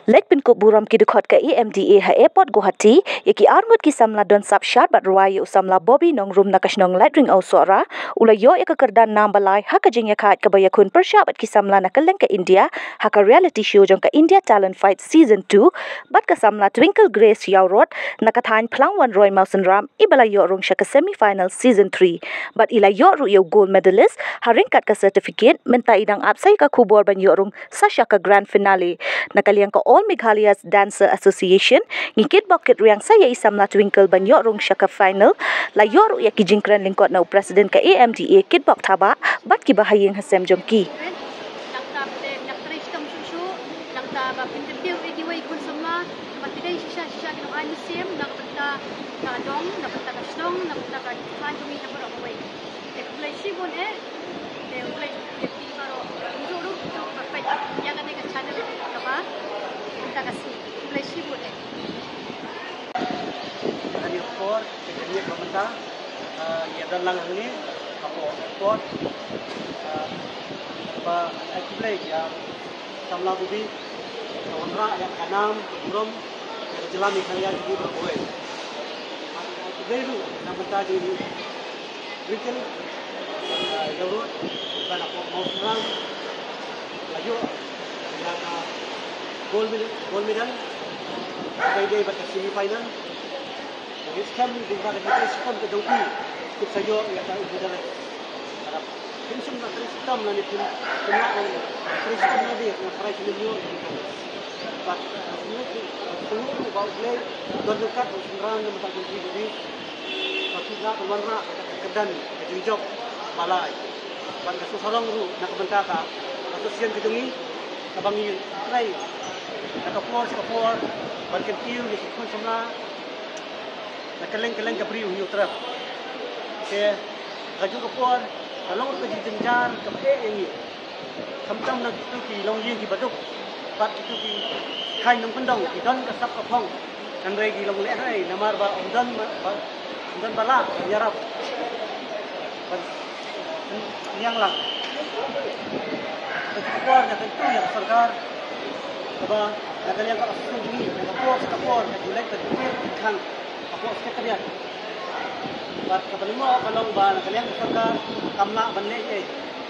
Lek bin ko buram ki dukot ka EMDA ha airport Guwahati yaki arngot ki samla don sap shat bat ruai usamla Bobby nong room nakash nong light ring au sora ula yo ya kerdan nam balai ha ka jing yakat ka bayakun pershabat ki samla nakaleng ka India ha ka reality show jong ka India Talent Fight season 2 bat ka samla Twinkle Grace Yaurot nakathan plang wan Roy Mausen Ram ibala yo rong sha ka semi final season 3 bat ila yo ru yo gold medalist ha ringkat ka certificate menta idang apsai ka kubor ban yo rong sasha ka grand finale nakaliang ka All Meghalaya's Dancer Association ngikit bokit riang saya isam la Twinkle banyo rong syaka final la yor ya kijingkran lingkot na president ka AMDA kit bok thaba bat ki bahayeng hasem jomki Ini pemerintah dan lang ini apa ekspor ekspor yang samla bubi orang yang kanam belum jelam Meghalaya juga berboleh. Ekspor itu pemerintah jadi retail jalur dan apa mau serang laju yang gold medal sebagai batas semi final. Islam di mana kita Islam ke dongki kita saja yang tahu berjalan. Harap Islam nak Islam lah ni pun kena Islam lah dia yang perai keliru. But semua bawa play berdekat sekarang yang tak jadi jadi tapi nak berwarna kedan kejunjok balai. Ban kasus sarang tu nak bentaka kasus siang kedungi kabangi perai nak kapor ban kentiu ni pun semua nakaleng kabri unyu trap ke kaju kapor kalau ke jenjar ke ini kamtam nak itu ki long yin ki baduk pat itu ki khai nong pendong ki don ka sap ka phong kan rei ki long le rei namar ba ondan bala yarap yang lah kaju kapor nak itu yang sarkar ba nakaleng ka asu jumi kapor ka julek ka dukir kan aku sekretariat. Buat kepentingan kalau bahan kalian serta kamla benda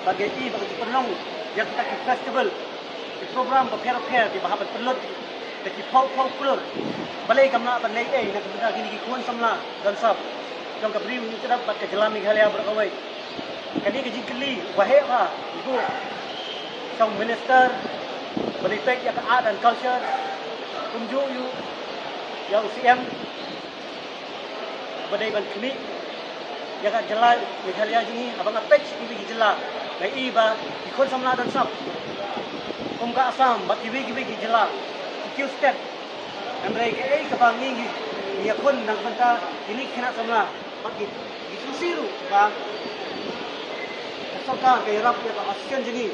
bagi bagi penong yang kita festival di program berpihak di bahagian pelut di pau pelut balai kamla benda nak kita gini kuan samla dan sab jom kabri ni kita dapat ke jelam Meghalaya berkawai. Kali ke jingkeli wahai ha ibu sang minister beripek yang art and culture kunju you yang CM badai ban kini jaga jalan Meghalaya ini abang apek ini jela lai ba ikon samla dan sap kumka asam bat gibi jela kiu step amrai ke kabangi ni akon nang banta ini kena samla bagi itu siru ba soka ke rap ya asian jini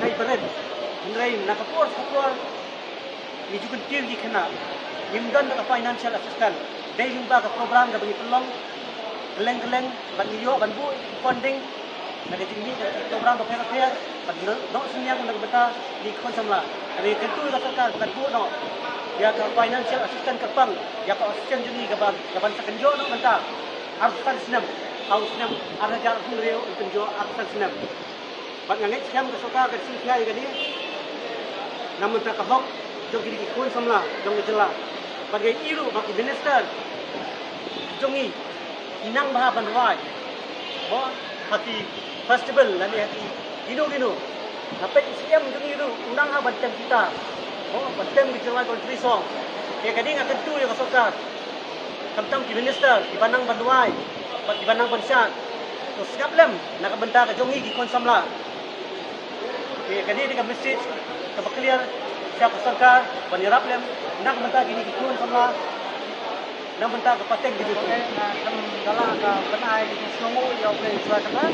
kai beret amrai nakapor ni juga tinggi kena imdan ka financial assistance day jumpa ke program ke bagi pelong keleng ban iyo ban bu funding na ke tinggi program ke pihak ban no senyang nak beta di kon samla dari tentu ka sarkar ban bu no ya ke financial assistance ke pang ya ke assistance jeni ke ban sakenjo no benta arsan senam hausnam ada jar hureu tenjo arsan senam ban ngangit siam ke sarkar ke sintia ke ni namun tak hok jom kini kon samla jom jela bagi iru bagi minister jongi inang baha banwai bo hati festival lani hati gino sampai siam jongi iru unang ha bantem kita oh bantem di July country song ya kadang akan tu ya kasokar kamtam di minister di banang banwai di banang bansat to siap lem nak benta ka jongi ki kon samla ya kadang dengan message ke clear siapa sarkar panirap lem nak benta gini ki kon samla nak benta ke patek gitu dalam ka benai di sungu ya boleh suara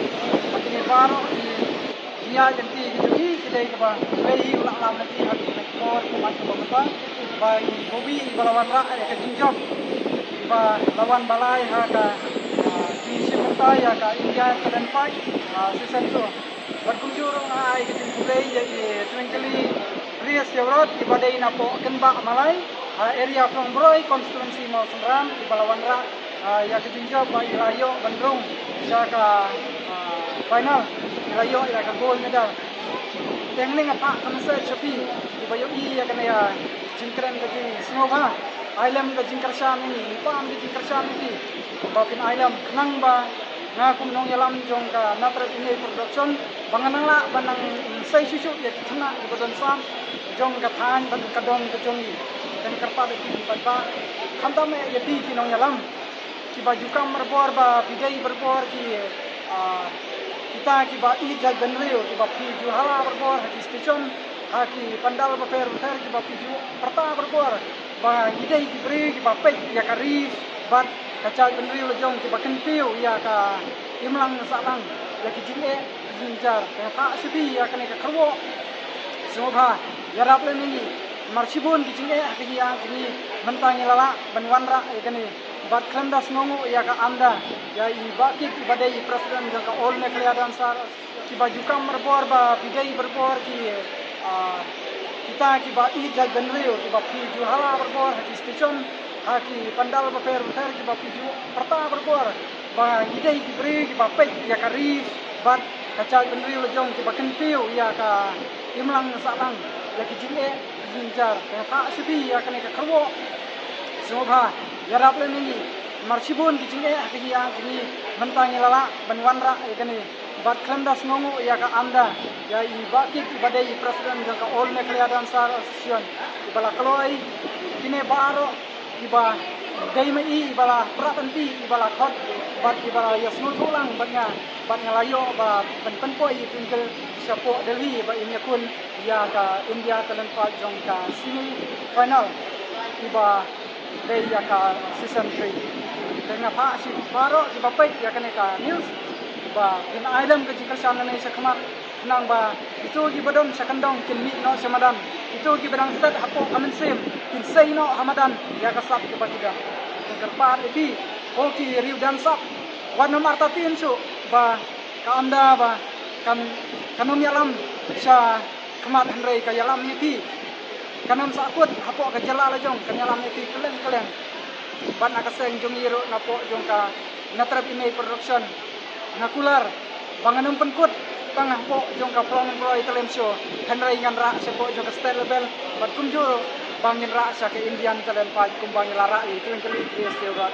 makin baru dia jadi gitu kedai ke ba bayi ulang lam lagi harus ekspor ke macam apa bayi Bobby balawan rak ya ke jinjom ba lawan balai ha ka ta ya ka India kalen pai season tu berkunjung ai ke Timulai jadi twinkly Ria Sevrot di badai napo kenbak Malai area from Broi constituency mau Seram di Balawanra ya kejinjau ba Ilayo Bandung sa ka final Ilayo ya ka gold medal tengling apa kamsa chopi di bayo I ya kana ya jingkran ka ji snova Ailam ka jingkar syam ini pam di jingkar syam ini bapin Ailam kenang ba nga kum nong yalam jong ka natra ini production banganang la banang sai susu ya thana di badon sam jong ka than ban ka dong ka jong I dan karpa de ti ba khamta me ya ti ki nong yalam ki ba jukam berbor ba bidai berbor ki kita ki ba I jaj benrio ki ba pi juhala berbor ki station ki pandal ba fer ki ba pi ju perta berbor ba idai ki bri ki ba pek ya karif bat kacau benrio jong ki ba kenpiu ya ka imlang salang ya ki jinge jinjar ya ka sibi ya kane ka khawo sobha ya raple ni marsibun ki jinge ki ya ki mentang lala banwanra ya kane bat khandas ngongu ya ka anda ya I baki badai presiden jang ka all me kelihatan sar ki baju kam berbor ba bidai berbor ki kita ki ba I jaj benrio ki ba pi juhala berbor ki station ki pandal ba fer ki ba pi ju perta berbor ba idai ki bri ki ba pek ya karif bat kacau benrio jong ki ba kenpiu ya ka imlang salang ya ki jinge jinjar ya ka sibi ya kane ka khawo sobha ya raple ni marsibun ki jinge ki ya ki mentang lala banwanra ya kane bat khandas ngongu ya ka anda ya I baki badai presiden jang ka all me kelihatan sar association ibala kaloi kine baro iba dai mai ibala pratanti ibala khot bat ibala yasnu tulang batnya layo ba pen poi tinggal sapo Delhi ba ini kun ya ka India kalen pa jong ka sini final iba dai ya ka season 3 dengan pa si baro iba pai ya kane ka news ba in Ailam ke jikar sana nei sakmat nang ba itu gi badom sakandong kin mi no samadan itu gi badang stat hapo kamen sim kin sei no hamadan ya ka sap ke bagida terpa iti oki riu dan sap wan nomor tatin su ba ka anda ba kan kanum yalam sya kemat henrei ka yalam ni pi kanum sakut hapo ka jala la jong kan yalam ni pi kelen ban akaseng jong iro napo jong ka natrap email production nakular banganum penkut tangah po jong ka plong broi telem show henrei ngan ra sepo jong ka state level bat kumjur bangin ra sa ke Indian talen pa kumbang lara itu yang kali dia setiap